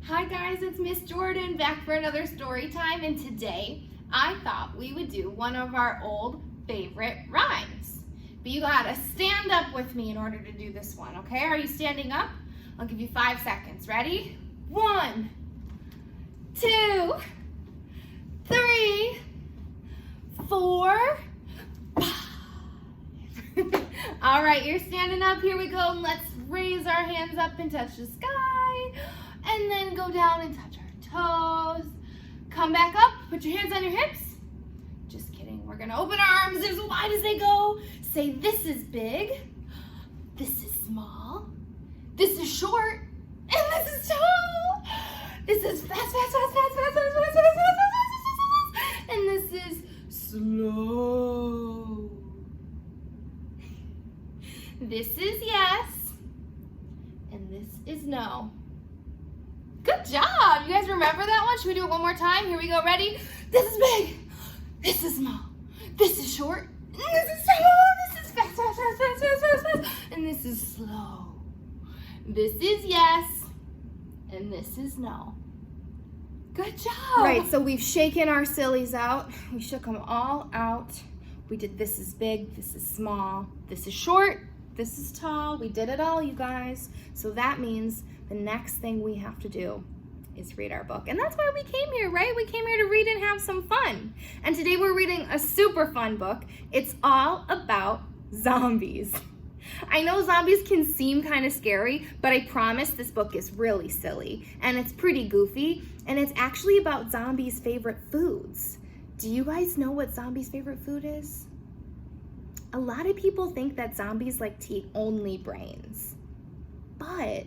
Hi guys, it's Miss Jordan back for another story time, and today I thought we would do one of our old favorite rhymes. But you gotta stand up with me in order to do this one, okay? Are you standing up? I'll give you 5 seconds. Ready? 1, 2, 3, 4, 5. All right, you're standing up. Here we go. Let's raise our hands up and touch the sky. And then go down and touch our toes. Come back up, put your hands on your hips. Just kidding, we're gonna open our arms as wide as they go. Say, this is big, this is small, this is short, and this is tall. This is fast, fast, fast, fast, fast, fast, fast, fast, fast, fast, fast, and this is slow. This is yes, and this is no. Good job. You guys remember that one? Should we do it one more time? Here we go. Ready? This is big. This is small. This is short. And this is tall. This is fast, fast, fast, fast, fast, fast, fast. And this is slow. This is yes. And this is no. Good job. Right, so we've shaken our sillies out. We shook them all out. We did this is big. This is small. This is short. This is tall. We did it all, you guys. So that means the next thing we have to do is read our book. And that's why we came here, right? We came here to read and have some fun. And today we're reading a super fun book. It's all about zombies. I know zombies can seem kind of scary, but I promise this book is really silly. And it's pretty goofy. And it's actually about zombies' favorite foods. Do you guys know what zombies' favorite food is? A lot of people think that zombies like to eat only brains. But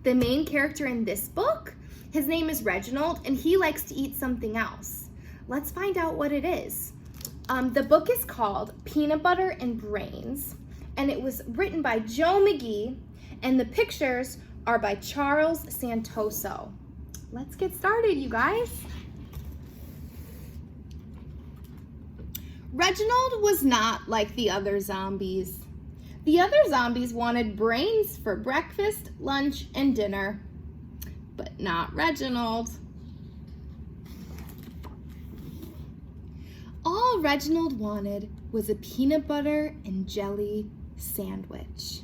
the main character in this book, his name is Reginald, and he likes to eat something else. Let's find out what it is. The book is called Peanut Butter and Brains, and it was written by Joe McGee, and the pictures are by Charles Santoso. Let's get started, you guys. Reginald was not like the other zombies. The other zombies wanted brains for breakfast, lunch, and dinner, but not Reginald. All Reginald wanted was a peanut butter and jelly sandwich.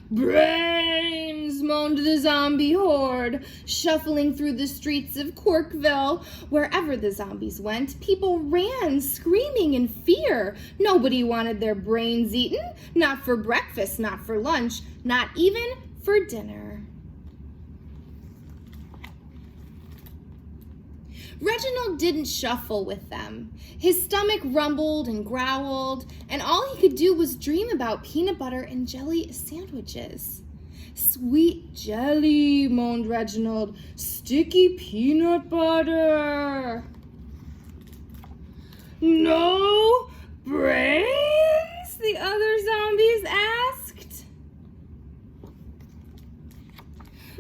Brains, moaned the zombie horde, shuffling through the streets of Quirkville. Wherever the zombies went, people ran, screaming in fear. Nobody wanted their brains eaten, not for breakfast, not for lunch, not even for dinner. Reginald didn't shuffle with them. His stomach rumbled and growled, and all he could do was dream about peanut butter and jelly sandwiches. Sweet jelly, moaned Reginald. Sticky peanut butter. No brains? The other zombies asked.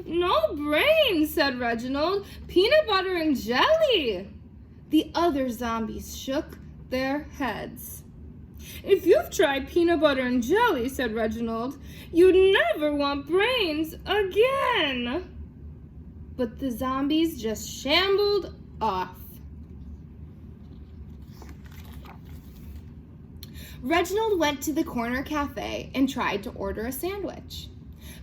No brains, said Reginald. Peanut butter and jelly. The other zombies shook their heads. If you've tried peanut butter and jelly, said Reginald, you'd never want brains again. But the zombies just shambled off. Reginald went to the corner cafe and tried to order a sandwich.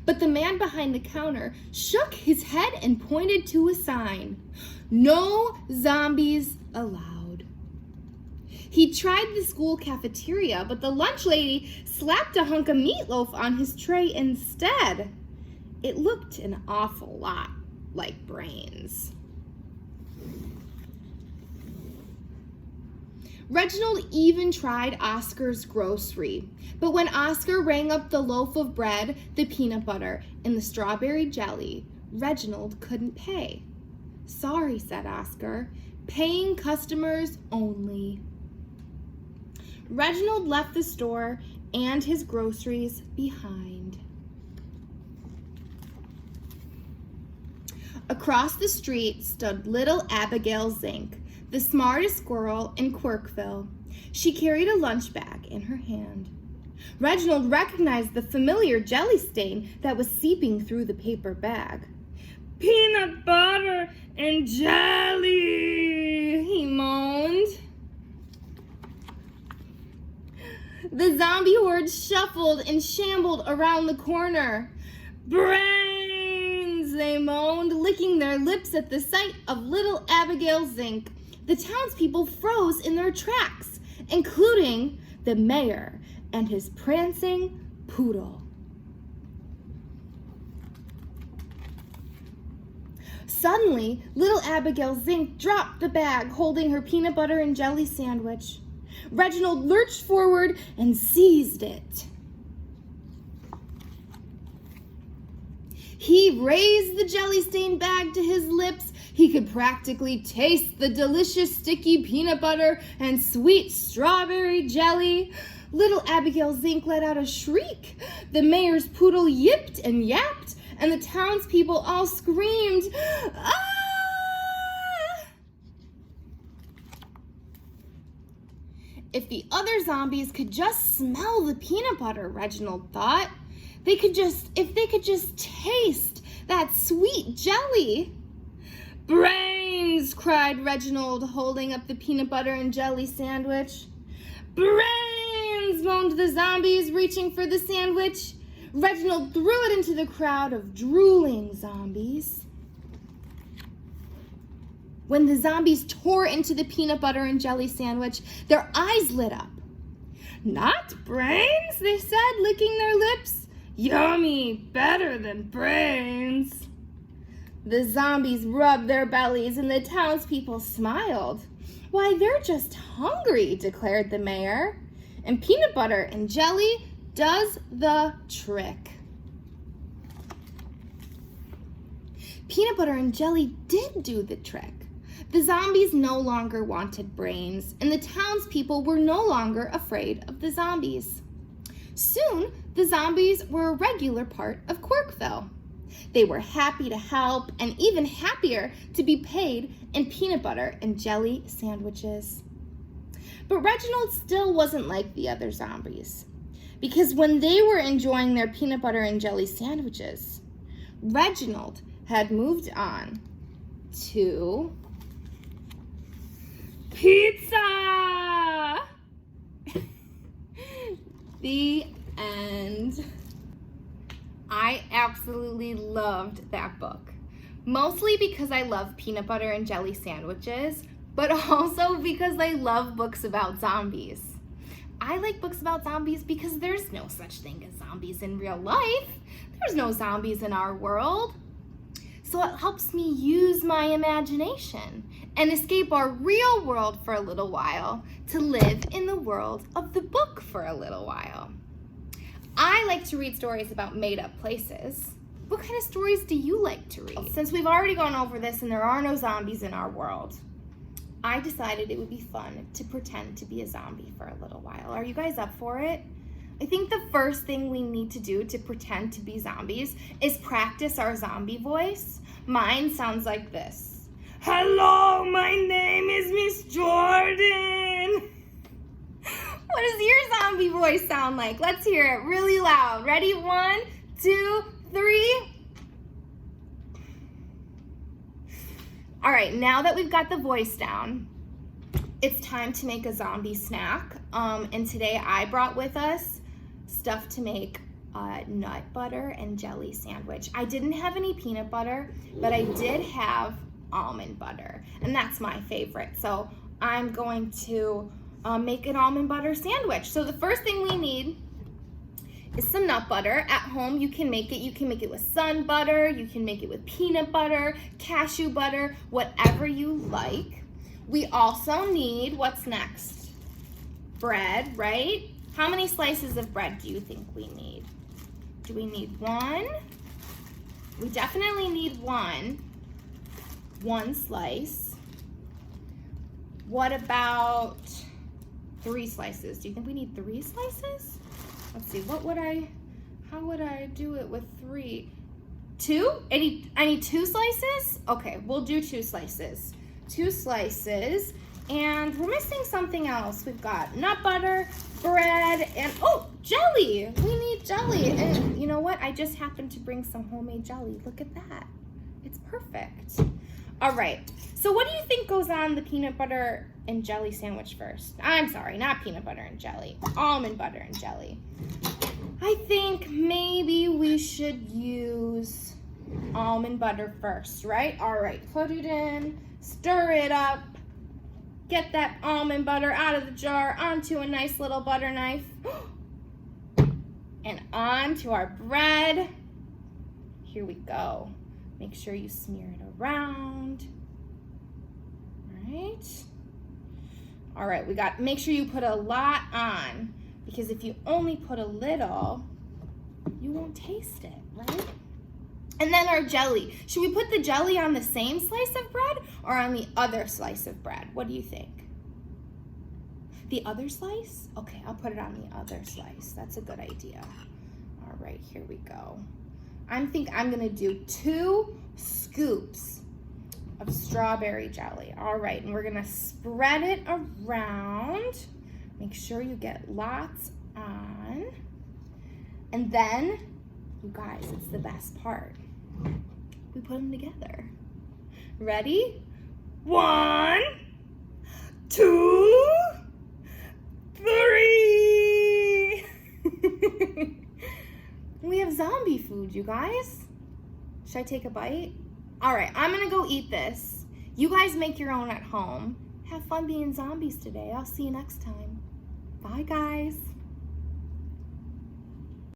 But the man behind the counter shook his head and pointed to a sign. No zombies allowed. He tried the school cafeteria, but the lunch lady slapped a hunk of meatloaf on his tray instead. It looked an awful lot like brains. Reginald even tried Oscar's grocery, but when Oscar rang up the loaf of bread, the peanut butter, and the strawberry jelly, Reginald couldn't pay. Sorry, said Oscar, paying customers only. Reginald left the store and his groceries behind. Across the street stood little Abigail Zink, the smartest squirrel in Quirkville. She carried a lunch bag in her hand. Reginald recognized the familiar jelly stain that was seeping through the paper bag. Peanut butter! and jelly, he moaned. The zombie horde shuffled and shambled around the corner. Brains, they moaned, licking their lips at the sight of little Abigail Zink. The townspeople froze in their tracks, including the mayor and his prancing poodle. Suddenly, little Abigail Zink dropped the bag holding her peanut butter and jelly sandwich. Reginald lurched forward and seized it. He raised the jelly-stained bag to his lips. He could practically taste the delicious sticky peanut butter and sweet strawberry jelly. Little Abigail Zink let out a shriek. The mayor's poodle yipped and yapped, and the townspeople all screamed, "Ah!" If the other zombies could just smell the peanut butter, Reginald thought, if they could just taste that sweet jelly. Brains, cried Reginald, holding up the peanut butter and jelly sandwich. Brains, moaned the zombies, reaching for the sandwich. Reginald threw it into the crowd of drooling zombies. When the zombies tore into the peanut butter and jelly sandwich, their eyes lit up. Not brains, they said, licking their lips. Yummy, better than brains. The zombies rubbed their bellies and the townspeople smiled. Why, they're just hungry, declared the mayor. And peanut butter and jelly does the trick. Peanut butter and jelly did do the trick. The zombies no longer wanted brains, and the townspeople were no longer afraid of the zombies. Soon, the zombies were a regular part of Quirkville. They were happy to help and even happier to be paid in peanut butter and jelly sandwiches. But Reginald still wasn't like the other zombies, because when they were enjoying their peanut butter and jelly sandwiches, Reginald had moved on to pizza! The end. I absolutely loved that book, mostly because I love peanut butter and jelly sandwiches, but also because I love books about zombies. I like books about zombies because there's no such thing as zombies in real life. There's no zombies in our world. So it helps me use my imagination and escape our real world for a little while to live in the world of the book for a little while. I like to read stories about made-up places. What kind of stories do you like to read? Since we've already gone over this and there are no zombies in our world, I decided it would be fun to pretend to be a zombie for a little while. Are you guys up for it? I think the first thing we need to do to pretend to be zombies is practice our zombie voice. Mine sounds like this. Hello, my name is Miss Jordan. What does your zombie voice sound like? Let's hear it really loud. Ready? 1, 2, 3. All right, now that we've got the voice down, it's time to make a zombie snack. And today I brought with us stuff to make a nut butter and jelly sandwich. I didn't have any peanut butter, but I did have almond butter, and that's my favorite. So I'm going to make an almond butter sandwich. So the first thing we need is some nut butter. At home, you can make it. You can make it with sun butter. You can make it with peanut butter, cashew butter, whatever you like. We also need, what's next? Bread, right? How many slices of bread do you think we need? Do we need 1? We definitely need 1 slice. What about 3 slices? Do you think we need 3 slices? Let's see, how would I do it with 3? 2? I need 2 slices? Okay, we'll do 2 slices. 2 slices, and we're missing something else. We've got nut butter, bread, and oh, jelly. We need jelly, and you know what? I just happened to bring some homemade jelly. Look at that. It's perfect. All right. So what do you think goes on the peanut butter and jelly sandwich first? I'm sorry, not peanut butter and jelly. Almond butter and jelly. I think maybe we should use almond butter first, right? All right, put it in, stir it up, get that almond butter out of the jar onto a nice little butter knife, and onto our bread. Here we go. Make sure you smear it around. All right, we got, make sure you put a lot on, because if you only put a little, you won't taste it, right? And then our jelly. Should we put the jelly on the same slice of bread or on the other slice of bread? What do you think? The other slice? Okay, I'll put it on the other slice. That's a good idea. All right, here we go. I think I'm gonna do 2 scoops of strawberry jelly. All right, and we're gonna spread it around. Make sure you get lots on. And then, you guys, it's the best part. We put them together. Ready? 1, 2, 3. We have zombie food, you guys. Should I take a bite? All right, I'm gonna go eat this. You guys make your own at home. Have fun being zombies today. I'll see you next time. Bye, guys.